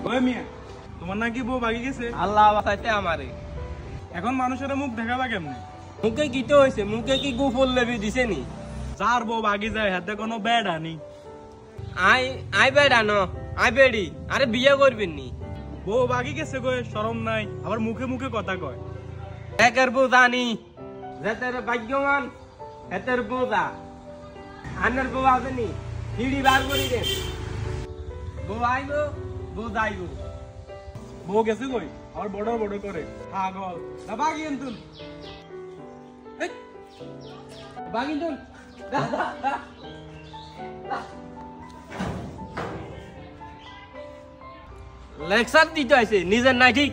ওই মিয়া তোমার নাকি বউ ভাগি গেছে? আল্লাহ বাঁচাইতে আমারে। এখন মানুষের মুখ দেখাবা কেমনে? মুখে কি তো হয়েছে? মুখে কি গোফল লেবি দিছে নি? যার বউ ভাগি যায় হাতে কোনো বেড়া নি। আই বেড়া ন, আই বেড়ি। আরে বিয়ে করবেন নি? বউ ভাগি গেছে কই শরম নাই, আবার মুখে মুখে কথা কয়। একের বউ জানি, যেতের ভাগ্যবান হেতের বউ যা। আনের বউ আসেনি, হিড়ি বার করি দে। বউ আইব, বউ যাইব। বউ গেছে কই? আর বড় বড় করে পাগল না ভাগি এন্তুন। বাগিন লেকচার দিতে আছে, নিজের নাই ঠিক।